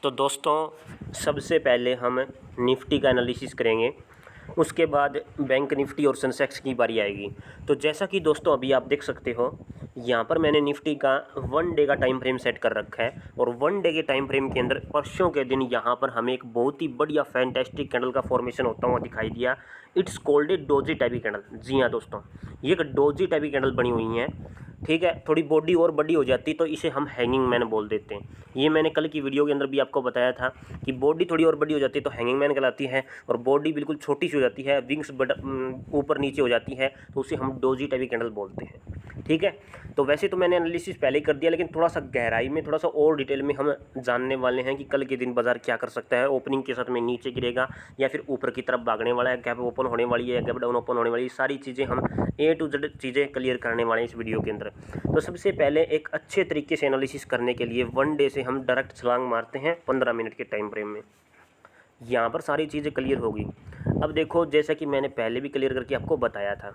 तो दोस्तों सबसे पहले हम निफ्टी का एनालिसिस करेंगे, उसके बाद बैंक निफ्टी और सेंसेक्स की बारी आएगी। तो जैसा कि दोस्तों अभी आप देख सकते हो, यहाँ पर मैंने निफ्टी का 1 डे का टाइम फ्रेम सेट कर रखा है और 1 डे के टाइम फ्रेम के अंदर परसों के दिन यहाँ पर हमें एक बहुत ही बढ़िया फैंटेस्टिक कैंडल का फॉर्मेशन होता हुआ दिखाई दिया। It's called a doji type की कैंडल। जी हाँ दोस्तों, ये एक डोजी टाइप की कैंडल बनी हुई है। ठीक है, थोड़ी बॉडी और बड़ी हो जाती तो इसे हम हैंगिंग मैन बोल देते हैं। ये मैंने कल की वीडियो के अंदर भी आपको बताया था कि बॉडी थोड़ी और बड़ी हो जाती है तो हैंगिंग मैन कहलाती है, और बॉडी बिल्कुल छोटी सी हो जाती है, विंग्स ऊपर नीचे हो जाती है, तो उसे हम डोजी टाइप की कैंडल बोलते हैं। ठीक है, तो वैसे तो मैंने एनालिसिस पहले ही कर दिया, लेकिन थोड़ा सा गहराई में, थोड़ा सा और डिटेल में हम जानने वाले हैं कि कल के दिन बाजार क्या कर सकता है। ओपनिंग के साथ में नीचे गिरेगा या फिर ऊपर की तरफ भागने वाला है, गैप ओपन होने वाली है, गैप डाउन ओपन होने वाली है, सारी चीज़ें हम A to Z चीज़ें क्लियर करने वाले हैं इस वीडियो के अंदर। तो सबसे पहले एक अच्छे तरीके से एनालिसिस करने के लिए 1 डे से हम डायरेक्ट छलांग मारते हैं 15 मिनट के टाइम फ्रेम में। यहाँ पर सारी चीज़ें क्लियर होगी। अब देखो, जैसा कि मैंने पहले भी क्लियर करके आपको बताया था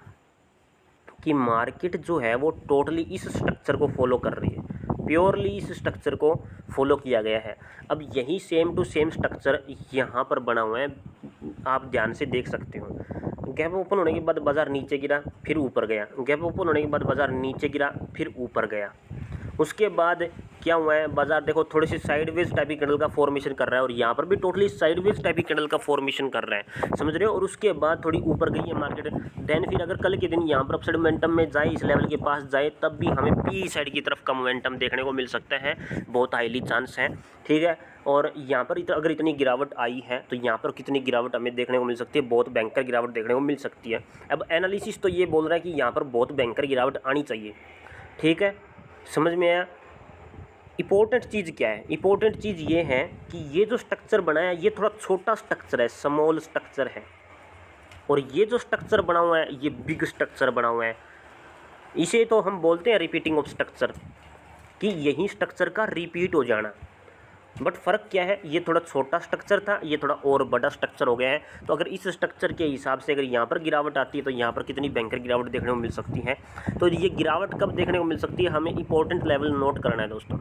कि मार्केट जो है वो टोटली इस स्ट्रक्चर को फॉलो कर रही है, प्योरली इस स्ट्रक्चर को फॉलो किया गया है। अब यही सेम टू सेम स्ट्रक्चर यहाँ पर बना हुआ है, आप ध्यान से देख सकते हो। गैप ओपन होने के बाद बाजार नीचे गिरा, फिर ऊपर गया, गैप ओपन होने के बाद बाजार नीचे गिरा, फिर ऊपर गया। उसके बाद क्या हुआ है, बाजार देखो थोड़ी सी साइडवेज टाइप की कैंडल का फॉर्मेशन कर रहा है, और यहाँ पर भी टोटली साइडवेज टाइप की कैंडल का फॉर्मेशन कर रहा है, समझ रहे हो। और उसके बाद थोड़ी ऊपर गई है मार्केट। देन फिर अगर कल के दिन यहाँ पर अपसाइड मोमेंटम में जाए, इस लेवल के पास जाए, तब भी हमें पी साइड की तरफ का मोमेंटम देखने को मिल सकता है, बहुत हाईली चांस है। ठीक है, और यहाँ पर अगर इतनी गिरावट आई है तो यहाँ पर कितनी गिरावट हमें देखने को मिल सकती है, बहुत भयंकर गिरावट देखने को मिल सकती है। अब एनालिसिस तो ये बोल रहा है कि यहाँ पर बहुत भयंकर गिरावट आनी चाहिए। ठीक है, समझ में आया। इम्पोर्टेंट चीज़ क्या है, इम्पोर्टेंट चीज़ ये है कि ये जो स्ट्रक्चर बनाया है ये थोड़ा छोटा स्ट्रक्चर है, स्मॉल स्ट्रक्चर है, और ये जो स्ट्रक्चर बना हुआ है ये बिग स्ट्रक्चर बना हुआ है। इसे तो हम बोलते हैं रिपीटिंग ऑफ स्ट्रक्चर, कि यही स्ट्रक्चर का रिपीट हो जाना। बट फ़र्क क्या है, ये थोड़ा छोटा स्ट्रक्चर था, ये थोड़ा और बड़ा स्ट्रक्चर हो गया है। तो अगर इस स्ट्रक्चर के हिसाब से अगर यहाँ पर गिरावट आती है तो यहाँ पर कितनी भयंकर गिरावट देखने को मिल सकती है। तो ये गिरावट कब देखने को मिल सकती है, हमें इंपॉर्टेंट लेवल नोट करना है दोस्तों।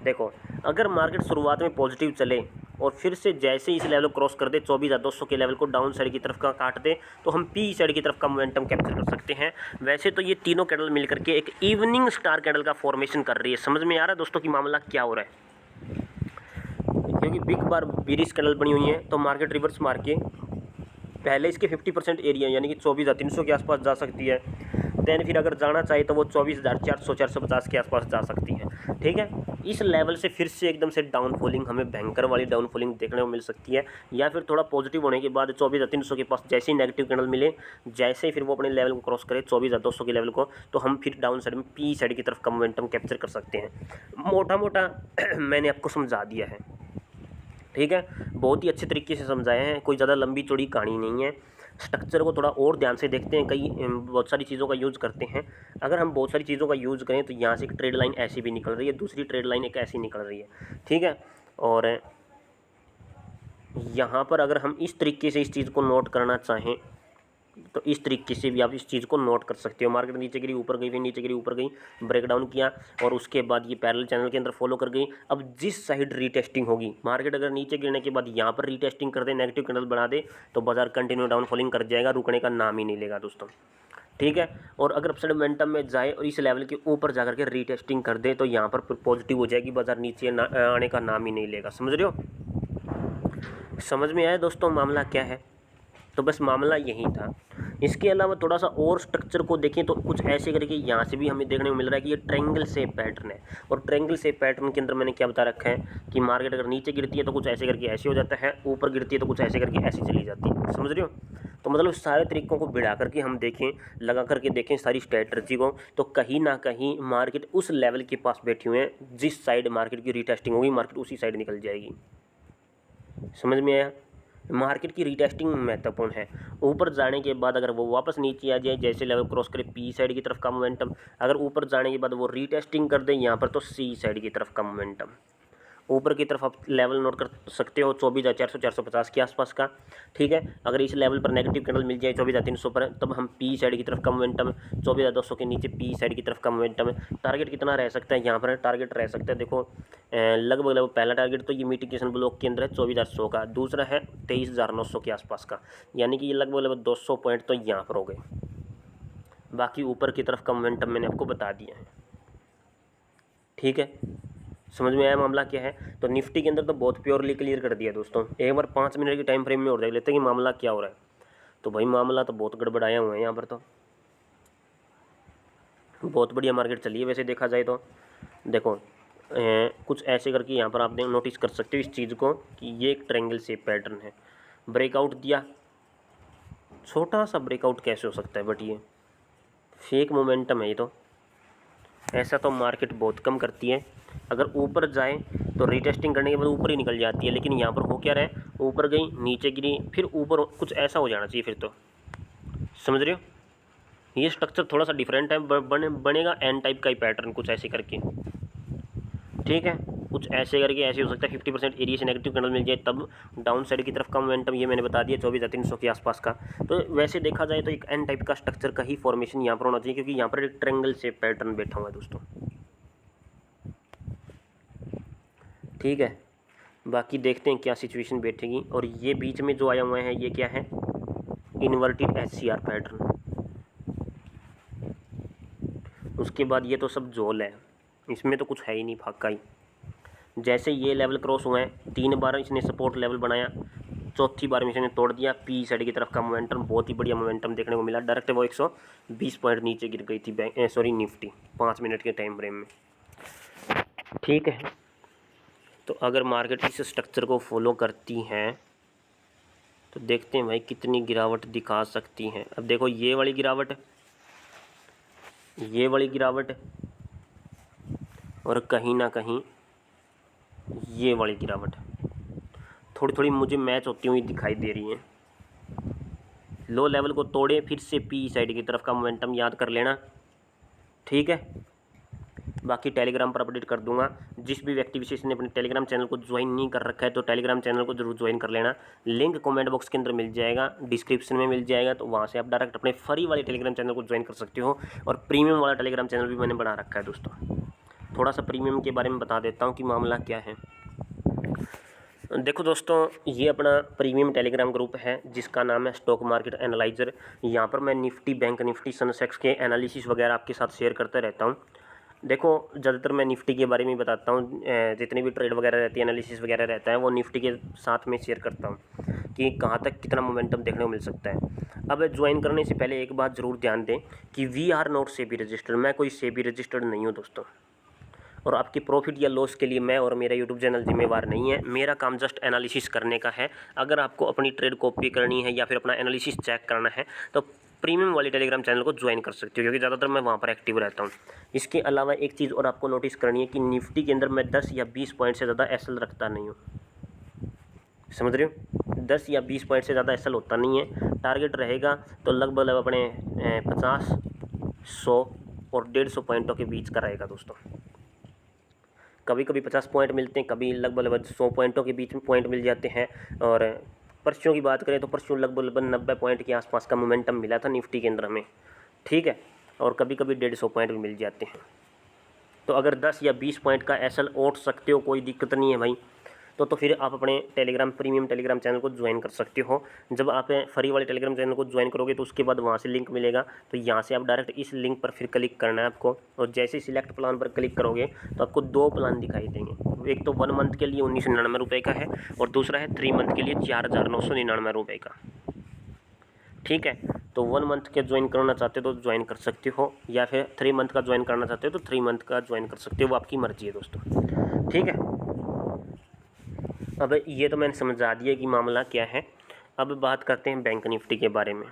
देखो, अगर मार्केट शुरुआत में पॉजिटिव चले और फिर से जैसे इस लेवल को क्रॉस कर दे, 24,200 के लेवल को डाउन साइड की तरफ का काट दे, तो हम पी साइड की तरफ का मोमेंटम कैप्चर कर सकते हैं। वैसे तो ये तीनों कैंडल मिलकर के एक इवनिंग स्टार कैंडल का फॉर्मेशन कर रही है। समझ में आ रहा है दोस्तों कि मामला क्या हो रहा है, क्योंकि बिग बार बीरिश कैंडल बनी हुई है तो मार्केट रिवर्स मार के पहले इसके 50% एरिया यानी कि 24,300 के आसपास जा सकती है। देन फिर अगर जाना चाहे तो वो 24,400 450 के आसपास जा सकती है। ठीक है, इस लेवल से फिर से एकदम से डाउनफॉलिंग, हमें भयंकर वाली डाउनफॉलिंग देखने को मिल सकती है। या फिर थोड़ा पॉजिटिव होने के बाद 24,300 के पास जैसे ही नेगेटिव कैंडल मिले, जैसे ही फिर वो अपने लेवल को क्रॉस करे 24,200 के लेवल को, तो हम फिर डाउन साइड में पी साइड की तरफ का मोमेंटम कैप्चर कर सकते हैं। मोटा मोटा मैंने आपको समझा दिया है। ठीक है, बहुत ही अच्छे तरीके से समझाए हैं, कोई ज़्यादा लंबी चौड़ी कहानी नहीं है। स्ट्रक्चर को थोड़ा और ध्यान से देखते हैं, कई बहुत सारी चीज़ों का यूज़ करते हैं। अगर हम बहुत सारी चीज़ों का यूज़ करें तो यहाँ से एक ट्रेड लाइन ऐसी भी निकल रही है, दूसरी ट्रेड लाइन एक ऐसी निकल रही है। ठीक है, और यहाँ पर अगर हम इस तरीके से इस चीज़ को नोट करना चाहें तो इस तरीके से भी आप इस चीज़ को नोट कर सकते हो। मार्केट नीचे गिरी, ऊपर गई, फिर नीचे गिरी, ऊपर गई, ब्रेकडाउन किया, और उसके बाद ये पैरेलल चैनल के अंदर फॉलो कर गई। अब जिस साइड रीटेस्टिंग होगी, मार्केट अगर नीचे गिरने के बाद यहाँ पर रीटेस्टिंग कर दे, नेगेटिव कैंडल बना दे, तो बाजार कंटिन्यू डाउन फॉलिंग कर जाएगा, रुकने का नाम ही नहीं लेगा दोस्तों। ठीक है, और अगर अपसाइड मोमेंटम में जाए और इस लेवल के ऊपर जाकर के रीटेस्टिंग कर दे तो यहाँ पर पॉजिटिव हो जाएगी, बाजार नीचे आने का नाम ही नहीं लेगा। समझ रहे हो, समझ में आया दोस्तों मामला क्या है। तो बस मामला यही था। इसके अलावा थोड़ा सा और स्ट्रक्चर को देखें तो कुछ ऐसे करके यहाँ से भी हमें देखने को मिल रहा है कि ये ट्रायंगल शेप पैटर्न है, और ट्रायंगल शेप पैटर्न के अंदर मैंने क्या बता रखा है कि मार्केट अगर नीचे गिरती है तो कुछ ऐसे करके ऐसे हो जाता है, ऊपर गिरती है तो कुछ ऐसे करके ऐसी चली जाती है। समझ रहे हो, तो मतलब सारे तरीकों को भिड़ा करके हम देखें, लगा करके देखें सारी स्ट्रैटेजी को, तो कहीं ना कहीं मार्केट उस लेवल के पास बैठी हुए हैं, जिस साइड मार्केट की रीटेस्टिंग होगी मार्केट उसी साइड निकल जाएगी। समझ में आया, मार्केट की रीटेस्टिंग महत्वपूर्ण है। ऊपर जाने के बाद अगर वो वापस नीचे आ जाए, जैसे लेवल क्रॉस करे पी साइड की तरफ का मोमेंटम, अगर ऊपर जाने के बाद वो रीटेस्टिंग कर दे यहाँ पर, तो सी साइड की तरफ का मोमेंटम। ऊपर की तरफ आप लेवल नोट कर सकते हो 24,400 450 के आसपास का। ठीक है, अगर इस लेवल पर नेगेटिव कैंडल मिल जाए 24,300 पर, तब हम पी साइड की तरफ का मोमेंटम, 24,200 के नीचे पी साइड की तरफ का मोमेंटम। टारगेट कितना रह सकता है यहाँ पर? टारगेट रह सकता है देखो लगभग पहला टारगेट तो ये मिटिगेशन ब्लॉक के अंदर है 24,800 का, दूसरा है 23,900 के आसपास का, यानी कि ये लगभग 200 पॉइंट तो यहाँ पर हो गए। बाकी ऊपर की तरफ का मोमेंटम मैंने आपको बता दिया है। ठीक है, समझ में आया मामला क्या है? तो निफ्टी के अंदर तो बहुत प्योरली क्लियर कर दिया दोस्तों। एक बार 5 मिनट की टाइम फ्रेम में और देख लेते हैं कि मामला क्या हो रहा है। तो भाई मामला तो बहुत गड़बड़ाया हुआ है यहाँ पर, तो बहुत बढ़िया मार्केट चली है वैसे देखा जाए तो। देखो कुछ ऐसे करके यहाँ पर आप नोटिस कर सकते हो इस चीज़ को कि ये एक ट्रायंगल शेप पैटर्न है, ब्रेकआउट दिया, छोटा सा ब्रेकआउट कैसे हो सकता है, बट ये फेक मोमेंटम है ये तो। ऐसा तो मार्केट बहुत कम करती है, अगर ऊपर जाए तो रीटेस्टिंग करने के बाद ऊपर ही निकल जाती है, लेकिन यहाँ पर हो क्या रहा है, ऊपर गई नीचे गिरी फिर ऊपर, कुछ ऐसा हो जाना चाहिए फिर तो। समझ रहे हो? ये स्ट्रक्चर थोड़ा सा डिफरेंट है, बनेगा एन टाइप का ही पैटर्न कुछ ऐसे करके। ठीक है, कुछ ऐसे करके ऐसे हो सकता है 50% एरिया से नेगेटिव कैंडल मिल जाए तब डाउन साइड की तरफ का मोमेंटम, ये मैंने बता दिया 24,300 के आसपास का। तो वैसे देखा जाए तो एक एन टाइप का स्ट्रक्चर का ही फॉर्मेशन यहाँ पर होना चाहिए, क्योंकि यहाँ पर एक ट्रायंगल से पैटर्न बैठा हुआ है दोस्तों। ठीक है, बाकी देखते हैं क्या सिचुएशन बैठेगी। और ये बीच में जो आया हुआ है ये क्या है? Inverted SCR pattern. उसके बाद ये तो सब जोल है, इसमें तो कुछ है ही नहीं, फाका ही। जैसे ये लेवल क्रॉस हुए हैं 3 बार इसने सपोर्ट लेवल बनाया, चौथी बार में इसने तोड़ दिया, पी साइड की तरफ का मोमेंटम, बहुत ही बढ़िया मोमेंटम देखने को मिला। डायरेक्ट वो 120 पॉइंट नीचे गिर गई थी निफ्टी 5 मिनट के टाइम फ्रेम में। ठीक है, तो अगर मार्केट इस स्ट्रक्चर को फॉलो करती है तो देखते हैं भाई कितनी गिरावट दिखा सकती हैं। अब देखो ये वाली गिरावट, ये वाली गिरावट, और कहीं ना कहीं ये वाली गिरावट थोड़ी थोड़ी मुझे मैच होती हुई दिखाई दे रही है। लो लेवल को तोड़े फिर से पी साइड की तरफ का मोमेंटम याद कर लेना। ठीक है, बाकी टेलीग्राम पर अपडेट कर दूंगा। जिस भी व्यक्ति विशेष ने अपने टेलीग्राम चैनल को ज्वाइन नहीं कर रखा है तो टेलीग्राम चैनल को जरूर ज्वाइन कर लेना। लिंक कमेंट बॉक्स के अंदर मिल जाएगा, डिस्क्रिप्शन में मिल जाएगा, तो वहाँ से आप डायरेक्ट अपने फ्री वाले टेलीग्राम चैनल को ज्वाइन कर सकते हो। और प्रीमियम वाला टेलीग्राम चैनल भी मैंने बना रखा है दोस्तों। थोड़ा सा प्रीमियम के बारे में बता देता हूँ कि मामला क्या है। देखो दोस्तों, ये अपना प्रीमियम टेलीग्राम ग्रुप है जिसका नाम है स्टॉक मार्केट एनालाइजर। यहाँ पर मैं निफ्टी, बैंक निफ्टी, सेंसेक्स के एनालिसिस वगैरह आपके साथ शेयर करता रहता हूँ। देखो ज़्यादातर मैं निफ्टी के बारे में बताता हूँ, जितनी भी ट्रेड वगैरह रहती है, एनालिसिस वगैरह रहता है, वो निफ्टी के साथ में शेयर करता हूँ कि कहाँ तक कितना मोमेंटम देखने को मिल सकता है। अब ज्वाइन करने से पहले एक बात ज़रूर ध्यान दें कि we are not SEBI registered, मैं कोई सेबी रजिस्टर्ड नहीं हूँ दोस्तों। और आपकी प्रॉफिट या लॉस के लिए मैं और मेरा यूट्यूब चैनल जिम्मेवार नहीं है। मेरा काम जस्ट एनालिसिस करने का है। अगर आपको अपनी ट्रेड कॉपी करनी है या फिर अपना एनालिसिस चेक करना है तो प्रीमियम वाली टेलीग्राम चैनल को ज्वाइन कर सकते हो, क्योंकि ज़्यादातर मैं वहाँ पर एक्टिव रहता हूँ। इसके अलावा एक चीज़ और आपको नोटिस करनी है कि निफ्टी के अंदर मैं 10 या 20 पॉइंट से ज़्यादा एसएल रखता नहीं हूँ। समझ रहे हो? 10 या 20 पॉइंट से ज़्यादा एसएल होता नहीं है। टारगेट रहेगा तो लगभग अपने 50, 100 और 150 पॉइंटों के बीच का रहेगा दोस्तों। कभी कभी 50 पॉइंट मिलते हैं, कभी लगभग 100 पॉइंटों के बीच में पॉइंट मिल जाते हैं। और परसों की बात करें तो परसों लगभग 90 पॉइंट के आसपास का मोमेंटम मिला था निफ्टी के अंदर हमें। ठीक है, और कभी कभी 150 पॉइंट भी मिल जाते हैं। तो अगर 10 या 20 पॉइंट का एसएल ओट सकते हो, कोई दिक्कत नहीं है भाई। तो फिर आप अपने टेलीग्राम प्रीमियम टेलीग्राम चैनल को ज्वाइन कर सकते हो। जब आप फ्री वाले टेलीग्राम चैनल को ज्वाइन करोगे तो उसके बाद वहाँ से लिंक मिलेगा, तो यहाँ से आप डायरेक्ट इस लिंक पर फिर क्लिक करना है आपको। और जैसे ही सिलेक्ट प्लान पर क्लिक करोगे तो आपको 2 प्लान दिखाई देंगे। एक तो 1 मंथ के लिए 1999 रुपये का है और दूसरा है 3 मंथ के लिए 4,999 रुपये का। ठीक है, तो 1 मंथ के ज्वाइन करना चाहते हो तो ज्वाइन कर सकते हो, या फिर 3 मंथ का ज्वाइन करना चाहते हो तो 3 मंथ का ज्वाइन कर सकते हो, वो आपकी मर्जी है दोस्तों। ठीक है, अब ये तो मैंने समझा दिया कि मामला क्या है। अब बात करते हैं बैंक निफ्टी के बारे में।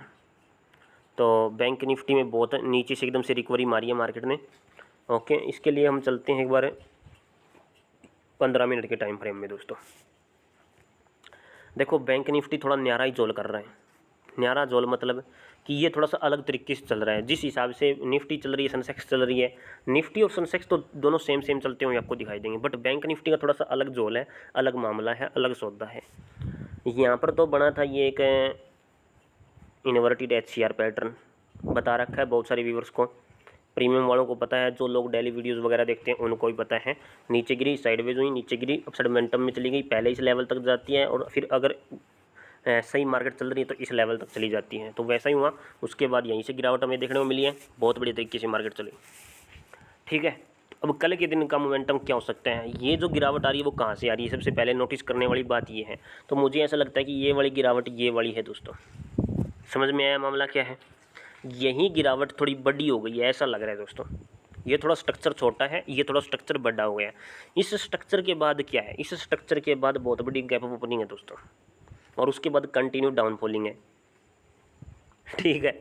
तो बैंक निफ्टी में बहुत नीचे से एकदम से रिकवरी मारी है मार्केट ने। ओके, इसके लिए हम चलते हैं एक बार 15 मिनट के टाइम फ्रेम में दोस्तों। देखो बैंक निफ्टी थोड़ा न्यारा ही जोल कर रहा है, न्यारा जोल मतलब कि ये थोड़ा सा अलग तरीके से चल रहा है। जिस हिसाब से निफ्टी चल रही है, सेंसेक्स चल रही है, निफ्टी और सेंसेक्स तो दोनों सेम सेम चलते हुए आपको दिखाई देंगे, बट बैंक निफ्टी का थोड़ा सा अलग जोल है, अलग मामला है, अलग सौदा है। यहाँ पर तो बना था ये एक इन्वर्टेड HCR पैटर्न, बता रखा है बहुत सारे व्यूवर्स को, प्रीमियम वालों को पता है, जो लोग डेली वीडियोस वगैरह देखते हैं उनको भी पता है। नीचे गिरी, साइडवेज हुई, नीचे गिरी, अपसाइड मोमेंटम में चली गई, पहले इस लेवल तक जाती है और फिर अगर सही मार्केट चल रही है तो इस लेवल तक चली जाती है। तो वैसा ही हुआ, उसके बाद यहीं से गिरावट हमें देखने को मिली है, बहुत बड़ी तरीके से मार्केट चली। ठीक है, अब कल के दिन का मोमेंटम क्या हो सकता है, ये जो गिरावट आ रही है वो कहाँ से आ रही है, सबसे पहले नोटिस करने वाली बात ये है। तो मुझे ऐसा लगता है कि ये वाली गिरावट ये वाली है दोस्तों। समझ में आया मामला क्या है? यही गिरावट थोड़ी बड़ी हो गई है, ऐसा लग रहा है दोस्तों। ये थोड़ा स्ट्रक्चर छोटा है, ये थोड़ा स्ट्रक्चर बड़ा हो गया। इस स्ट्रक्चर के बाद क्या है, इस स्ट्रक्चर के बाद बहुत बड़ी गैप ऑफ ओपनिंग है दोस्तों, और उसके बाद कंटिन्यू डाउनफॉलिंग है। ठीक है,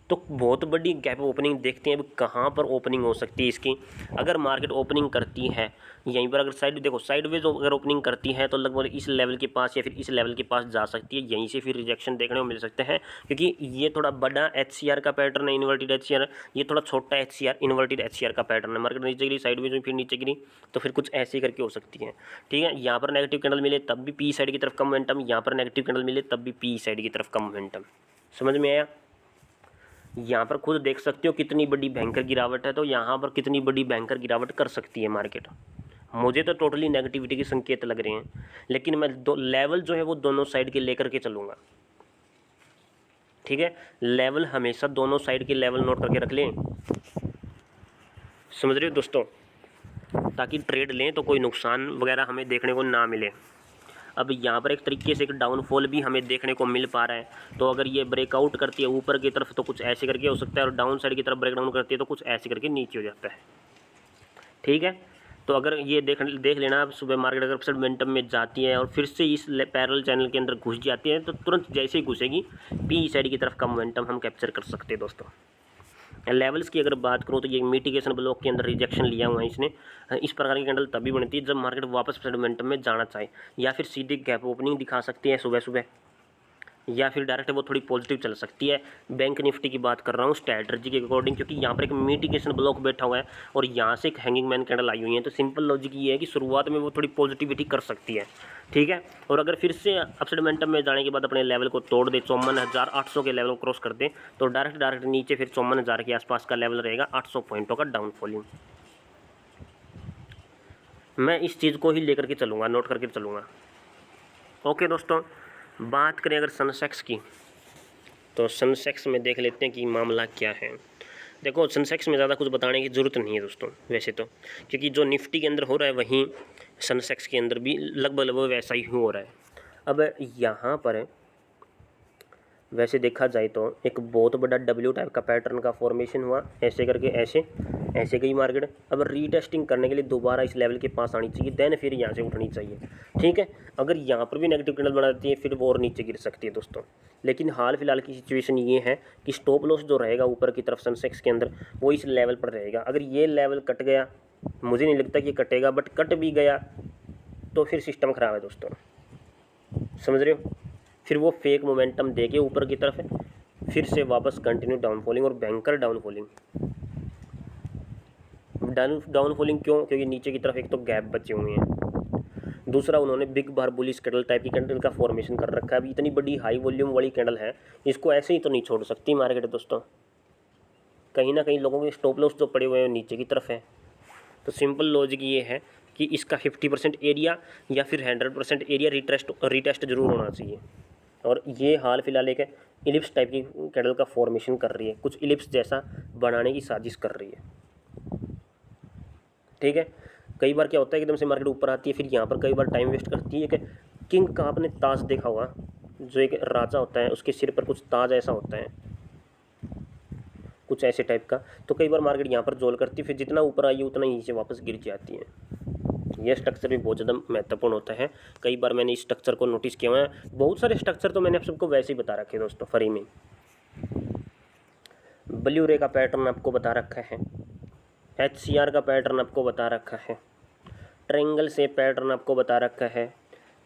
तो बहुत बड़ी गैप ओपनिंग देखते हैं अब कहाँ पर ओपनिंग हो सकती है इसकी। अगर मार्केट ओपनिंग करती है यहीं पर, अगर साइड देखो साइडवेज अगर ओपनिंग करती है तो लगभग इस लेवल के पास या फिर इस लेवल के पास जा सकती है, यहीं से फिर रिजेक्शन देखने को मिल सकते हैं, क्योंकि ये थोड़ा बड़ा HCR का पैटर्न है, इन्वर्टेड HCR, ये थोड़ा छोटा HCR इन्वर्टेड HCR का पैटर्न है। मार्केट नीचे गिरी, साइडवेज में फिर नीचे गिरी, तो फिर कुछ ऐसे करके हो सकती है। ठीक है, यहाँ पर नेगेटिव कैंडल मिले तब भी पी साइड की तरफ का मोमेंटम, यहाँ पर नेगेटिव कैंडल मिले तब भी पी साइड की तरफ का मोमेंटम। समझ में आया? यहाँ पर खुद देख सकते हो कितनी बड़ी भयंकर गिरावट है, तो यहाँ पर कितनी बड़ी भयंकर गिरावट कर सकती है मार्केट। मुझे तो टोटली नेगेटिविटी के संकेत लग रहे हैं, लेकिन मैं दो लेवल जो है वो दोनों साइड के लेकर के चलूँगा। ठीक है, लेवल हमेशा दोनों साइड के लेवल नोट करके रख लें, समझ रहे हो दोस्तों, ताकि ट्रेड लें तो कोई नुकसान वगैरह हमें देखने को ना मिले। अब यहाँ पर एक तरीके से एक डाउनफॉल भी हमें देखने को मिल पा रहा है, तो अगर ये ब्रेकआउट करती है ऊपर की तरफ तो कुछ ऐसे करके हो सकता है, और डाउन साइड की तरफ ब्रेकडाउन करती है तो कुछ ऐसे करके नीचे हो जाता है। ठीक है, तो अगर ये देख लेना, अब सुबह मार्केट अगर अपसाइड मोमेंटम में जाती है और फिर से इस पैरेलल चैनल के अंदर घुस जाती है, तो तुरंत जैसे ही घुसेगी पी साइड की तरफ का मोमेंटम हम कैप्चर कर सकते हैं दोस्तों। लेवल्स की अगर बात करूँ तो ये मिटिगेशन ब्लॉक के अंदर रिजेक्शन लिया हुआ है इसने। इस प्रकार की कैंडल तभी बनती है जब मार्केट वापस मोमेंटम में जाना चाहे, या फिर सीधे गैप ओपनिंग दिखा सकती है सुबह सुबह, या फिर डायरेक्ट वो थोड़ी पॉजिटिव चल सकती है। बैंक निफ्टी की बात कर रहा हूँ स्ट्रैटेजी के अकॉर्डिंग, क्योंकि यहाँ पर एक मिटिगेशन ब्लॉक बैठा हुआ है और यहाँ से एक हैंगिंग मैन कैंडल आई हुई है, तो सिंपल लॉजिक ये है कि शुरुआत में वो थोड़ी पॉजिटिविटी कर सकती है। ठीक है, और अगर फिर से अपसाइड मोमेंटम में जाने के बाद अपने लेवल को तोड़ दे, 54,800 के लेवल को क्रॉस कर दे, तो डायरेक्ट नीचे फिर 54,000 के आसपास का लेवल रहेगा, 800 पॉइंटों का डाउनफॉलिंग। मैं इस चीज़ को ही लेकर के चलूँगा, नोट करके चलूँगा। ओके दोस्तों, बात करें अगर सेंसेक्स की, तो सेंसेक्स में देख लेते हैं कि मामला क्या है। देखो सेंसेक्स में ज़्यादा कुछ बताने की ज़रूरत नहीं है दोस्तों वैसे तो, क्योंकि जो निफ्टी के अंदर हो रहा है वहीं सेंसेक्स के अंदर भी लगभग वैसा ही हो रहा है। अब यहाँ पर वैसे देखा जाए तो एक बहुत बड़ा W टाइप का पैटर्न का फॉर्मेशन हुआ, ऐसे करके ऐसे गई मार्केट। अब रीटेस्टिंग करने के लिए दोबारा इस लेवल के पास आनी चाहिए, देन फिर यहाँ से उठनी चाहिए। ठीक है, अगर यहाँ पर भी नेगेटिव कैंडल बना देती है फिर वो और नीचे गिर सकती है दोस्तों। लेकिन हाल फिलहाल की सिचुएशन ये है कि स्टॉप लॉस जो रहेगा ऊपर की तरफ सेंसेक्स के अंदर वो इस लेवल पर रहेगा। अगर ये लेवल कट गया, मुझे नहीं लगता कि कटेगा, बट कट भी गया तो फिर सिस्टम ख़राब है दोस्तों, समझ रहे हो। फिर वो फेक मोमेंटम देके ऊपर की तरफ फिर से वापस कंटिन्यू डाउनफॉलिंग, और बैंकर डाउनफॉलिंग। डाउनफॉलिंग क्यों? क्योंकि नीचे की तरफ एक तो गैप बचे हुए हैं, दूसरा उन्होंने बिग बार बुलिश कैंडल टाइप की कैंडल का फॉर्मेशन कर रखा है। अभी इतनी बड़ी हाई वॉल्यूम वाली कैंडल है, इसको ऐसे ही तो नहीं छोड़ सकती मार्केट दोस्तों। कहीं ना कहीं लोगों के स्टॉप लॉस जो पड़े हुए हैं नीचे की तरफ है। तो सिंपल लॉजिक ये है कि इसका 50% एरिया या फिर 100% एरिया रिटेस्ट जरूर होना चाहिए। और ये हाल फिलहाल एक इलिप्स टाइप की कैंडल का फॉर्मेशन कर रही है, कुछ इलिप्स जैसा बनाने की साजिश कर रही है। ठीक है, कई बार क्या होता है एकदम से मार्केट ऊपर आती है, फिर यहाँ पर कई बार टाइम वेस्ट करती है। कि किंग का आपने ताज देखा होगा, जो एक राजा होता है उसके सिर पर कुछ ताज ऐसा होता है, कुछ ऐसे टाइप का। तो कई बार मार्केट यहाँ पर जोल करती है, फिर जितना ऊपर आई है उतना ही नीचे वापस गिर जाती है। यह स्ट्रक्चर भी बहुत ज़्यादा महत्वपूर्ण होता है। कई बार मैंने इस स्ट्रक्चर को नोटिस किया है। बहुत सारे स्ट्रक्चर तो मैंने आप सबको वैसे ही बता रखे हैं दोस्तों फ्री में। ब्लू रे का पैटर्न आपको बता रखा है, HCR का पैटर्न आपको बता रखा है, ट्रायंगल से पैटर्न आपको बता रखा है,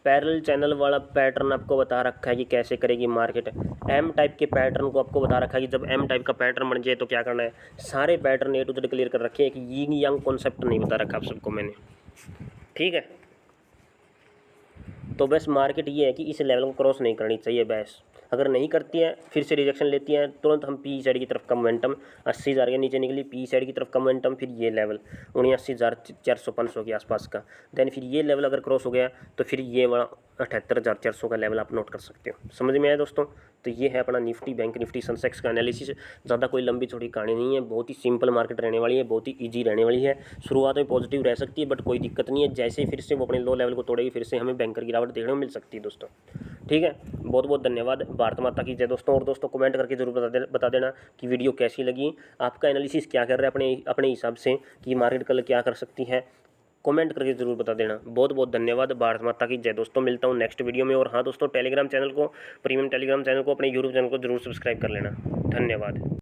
पैरेलल चैनल वाला पैटर्न आपको बता रखा है कि कैसे करेगी मार्केट। एम टाइप के पैटर्न को आपको बता रखा है कि जब एम टाइप का पैटर्न बन जाए तो क्या करना है। सारे pattern A to Z clear कर रखे हैं, कि यिंग यांग कॉन्सेप्ट नहीं बता रखा आप सबको मैंने, ठीक है। तो बस मार्केट ये है कि इस लेवल को क्रॉस नहीं करनी चाहिए बस। अगर नहीं करती है फिर से रिजेक्शन लेती हैं, तुरंत हम पी साइड की तरफ का मोमेंटम 80,000 के नीचे निकली, पी साइड की तरफ का मोमेंटम, फिर ये लेवल 79,400-500 के आसपास का। देन फिर ये लेवल अगर क्रॉस हो गया तो फिर ये वाला 78,400 का लेवल आप नोट कर सकते हो। समझ में आया दोस्तों। तो ये है अपना निफ्टी, बैंक निफ्टी, सेंसेक्स का एनालिसिस। ज़्यादा कोई लंबी छोटी कहानी नहीं है, बहुत ही सिंपल मार्केट रहने वाली है, बहुत ही ईजी रहने वाली है। शुरुआत में पॉजिटिव रह सकती है बट कोई दिक्कत नहीं है, जैसे फिर से वो अपने लो लेवल को तोड़ेगी फिर से हमें बैंकर गिरावट देखने को मिल सकती है दोस्तों, ठीक है। बहुत बहुत धन्यवाद। भारत माता की जय दोस्तों। और दोस्तों कमेंट करके जरूर बता देना कि वीडियो कैसी लगी, आपका एनालिसिस क्या कर रहा है अपने हिसाब से कि मार्केट कल क्या कर सकती है, कमेंट करके ज़रूर बता देना। बहुत बहुत धन्यवाद। भारत माता की जय दोस्तों। मिलता हूँ नेक्स्ट वीडियो में। और हाँ दोस्तों, टेलीग्राम चैनल को, प्रीमियम टेलीग्राम चैनल को, अपने यूट्यूब चैनल को जरूर सब्सक्राइब कर लेना। धन्यवाद।